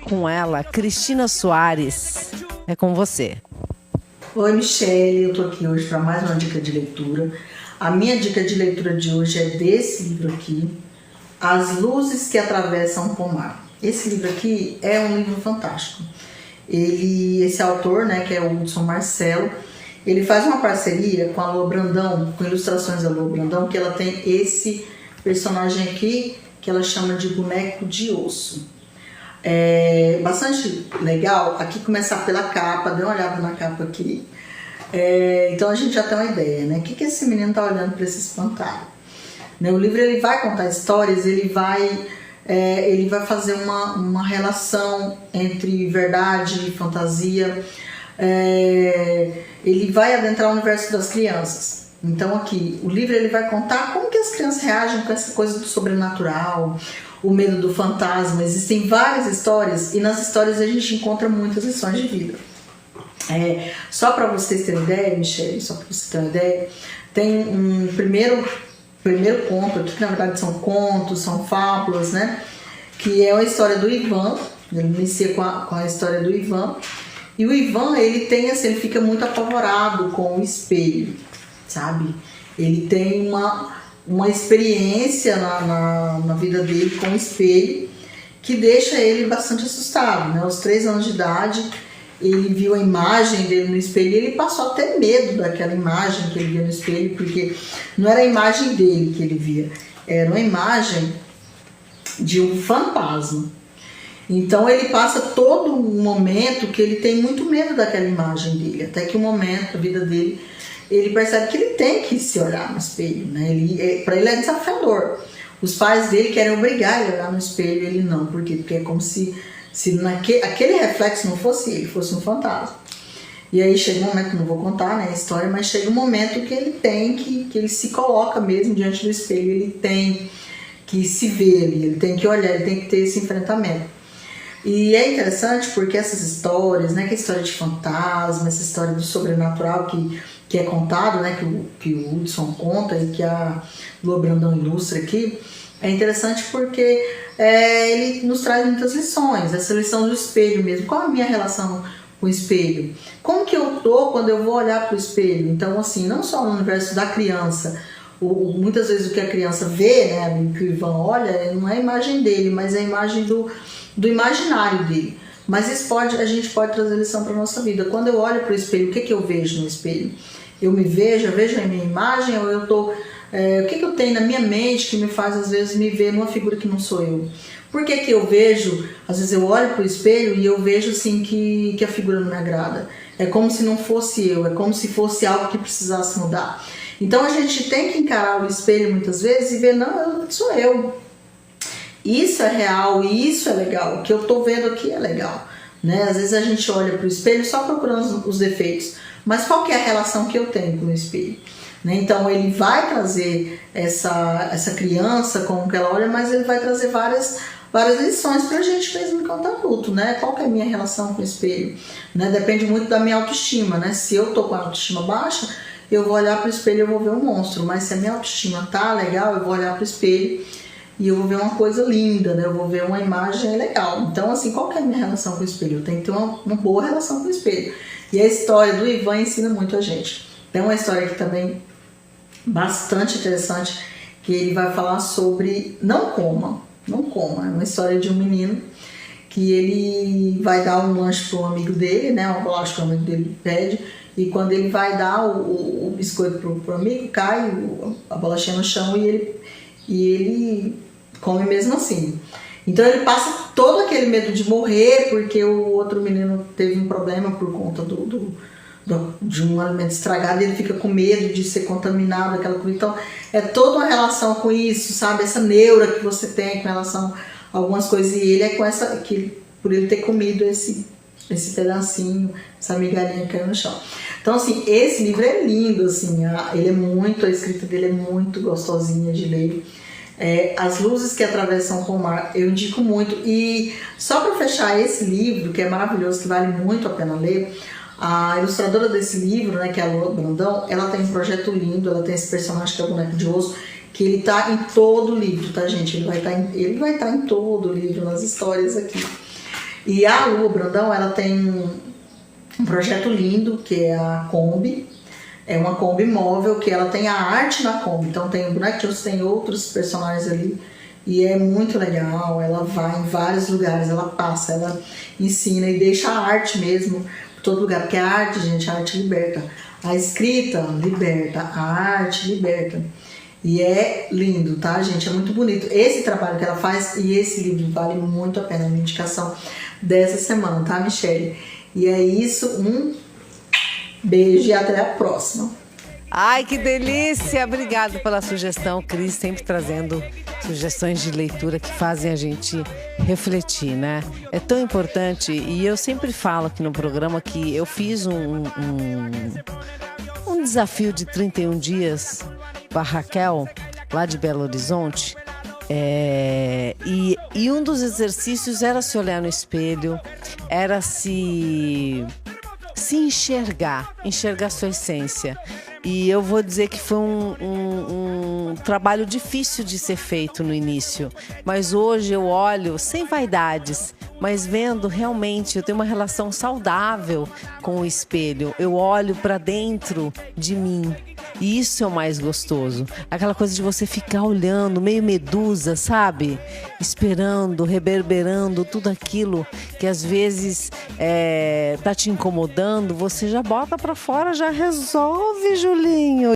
com ela, Cristina Soares. É com você. Oi, Michele, eu tô aqui hoje para mais uma dica de leitura. A minha dica de leitura de hoje é desse livro aqui, As Luzes que Atravessam o Pomar. Esse livro aqui é um livro fantástico. Esse autor, né, que é o Hudson Marcelo, ele faz uma parceria com a Lua Brandão, com ilustrações da Lua Brandão, que ela tem esse personagem aqui, que ela chama de boneco de osso. É bastante legal. Aqui começar pela capa, dê uma olhada na capa aqui. Então a gente já tem uma ideia, né? O que esse menino tá olhando para esse espantalho? Né? O livro ele vai contar histórias, ele vai fazer uma relação entre verdade e fantasia. Ele vai adentrar o universo das crianças. Então aqui, o livro ele vai contar como que as crianças reagem com essa coisa do sobrenatural, o medo do fantasma. Existem várias histórias e nas histórias a gente encontra muitas lições de vida. Só para vocês terem ideia, Michele, só para vocês terem ideia, tem um primeiro conto aqui, que na verdade são contos, são fábulas, né? Que é a história do Ivan. Ele inicia com a história do Ivan. E o Ivan, ele fica muito apavorado com o espelho, sabe? Ele tem uma experiência na vida dele com o espelho que deixa ele bastante assustado, né? Aos 3 anos de idade, ele viu a imagem dele no espelho e ele passou a ter medo daquela imagem que ele via no espelho, porque não era a imagem dele que ele via, era uma imagem de um fantasma. Então ele passa todo um momento que ele tem muito medo daquela imagem dele, até que um momento da vida dele ele percebe que ele tem que se olhar no espelho, né? Para ele é desafiador. Os pais dele querem obrigar ele a olhar no espelho, ele não. Por quê? Porque é como se aquele reflexo não fosse ele, fosse um fantasma. E aí chega um momento, não vou contar, né, a história, mas chega um momento que ele tem que ele se coloca mesmo diante do espelho, ele tem que se ver ali, ele tem que olhar, ele tem que ter esse enfrentamento. E é interessante porque essas histórias, né, que é a história de fantasma, essa história do sobrenatural que é contado, né, que o Hudson conta e que a Lua Brandão ilustra aqui, é interessante porque ele nos traz muitas lições. Essa lição do espelho mesmo. Qual a minha relação com o espelho? Como que eu tô quando eu vou olhar para o espelho? Então, assim, não só no universo da criança, muitas vezes o que a criança vê, né, o que o Ivan olha, não é a imagem dele, mas é a imagem do imaginário dele. Mas a gente pode trazer lição para nossa vida. Quando eu olho para o espelho, o que eu vejo no espelho? Eu vejo a minha imagem, ou eu tô... o que eu tenho na minha mente que me faz, às vezes, me ver numa figura que não sou eu? Por que eu vejo... Às vezes eu olho para o espelho e eu vejo, assim, que a figura não me agrada. É como se não fosse eu, é como se fosse algo que precisasse mudar. Então a gente tem que encarar o espelho muitas vezes e ver, não, sou eu. Isso é real e isso é legal. O que eu tô vendo aqui é legal, né? Às vezes a gente olha para o espelho só procurando os defeitos. Mas qual que é a relação que eu tenho com o espelho? Né? Então ele vai trazer essa criança como que ela olha, mas ele vai trazer várias lições pra gente mesmo enquanto adulto, né? Qual que é a minha relação com o espelho? Né? Depende muito da minha autoestima, né? Se eu tô com a autoestima baixa, eu vou olhar pro espelho e eu vou ver um monstro. Mas se a minha autoestima tá legal, eu vou olhar pro espelho e eu vou ver uma coisa linda, né? Eu vou ver uma imagem legal. Então, assim, qual que é a minha relação com o espelho? Eu tenho que ter uma boa relação com o espelho. E a história do Ivan ensina muito a gente. Tem uma história aqui também bastante interessante, que ele vai falar sobre não coma. É uma história de um menino que ele vai dar um lanche para um amigo dele, né? Uma bolacha que o amigo dele pede, e quando ele vai dar o biscoito pro amigo, cai a bolachinha no chão e ele come mesmo assim. Então ele passa todo aquele medo de morrer porque o outro menino teve um problema por conta de um alimento estragado, e ele fica com medo de ser contaminado, aquela coisa. Então é toda uma relação com isso, sabe? Essa neura que você tem com relação a algumas coisas, e ele é com por ele ter comido esse pedacinho, essa migalhinha que caiu no chão. Então, assim, esse livro é lindo, assim, a escrita dele é muito gostosinha de ler. As Luzes que Atravessam o Pomar, eu indico muito. E só para fechar esse livro, que é maravilhoso, que vale muito a pena ler, a ilustradora desse livro, né, que é a Lua Brandão, ela tem um projeto lindo, ela tem esse personagem que é o boneco de osso, que ele tá em todo o livro, tá, gente? Ele vai estar em todo o livro, nas histórias aqui. E a Lua Brandão, ela tem um projeto lindo, que é a Kombi. É uma Kombi móvel, que ela tem a arte na Kombi. Então tem o bonequinho, tem outros personagens ali. E é muito legal, ela vai em vários lugares, ela passa, ela ensina e deixa a arte mesmo por todo lugar. Porque a arte, gente, a arte liberta. A escrita liberta, a arte liberta. E é lindo, tá, gente? É muito bonito. Esse trabalho que ela faz e esse livro vale muito a pena. É uma indicação dessa semana, tá, Michele? E é isso, um beijo e até a próxima. Ai, que delícia! Obrigada pela sugestão, Cris, sempre trazendo sugestões de leitura que fazem a gente refletir, né? É tão importante, e eu sempre falo aqui no programa que eu fiz um desafio de 31 dias com a Raquel, lá de Belo Horizonte, e um dos exercícios era se olhar no espelho, era se enxergar sua essência. E eu vou dizer que foi um trabalho difícil de ser feito no início. Mas hoje eu olho sem vaidades, mas vendo realmente, eu tenho uma relação saudável com o espelho. Eu olho para dentro de mim. E isso é o mais gostoso. Aquela coisa de você ficar olhando, meio medusa, sabe? Esperando, reverberando tudo aquilo que às vezes tá te incomodando. Você já bota para fora, já resolve, Julinho.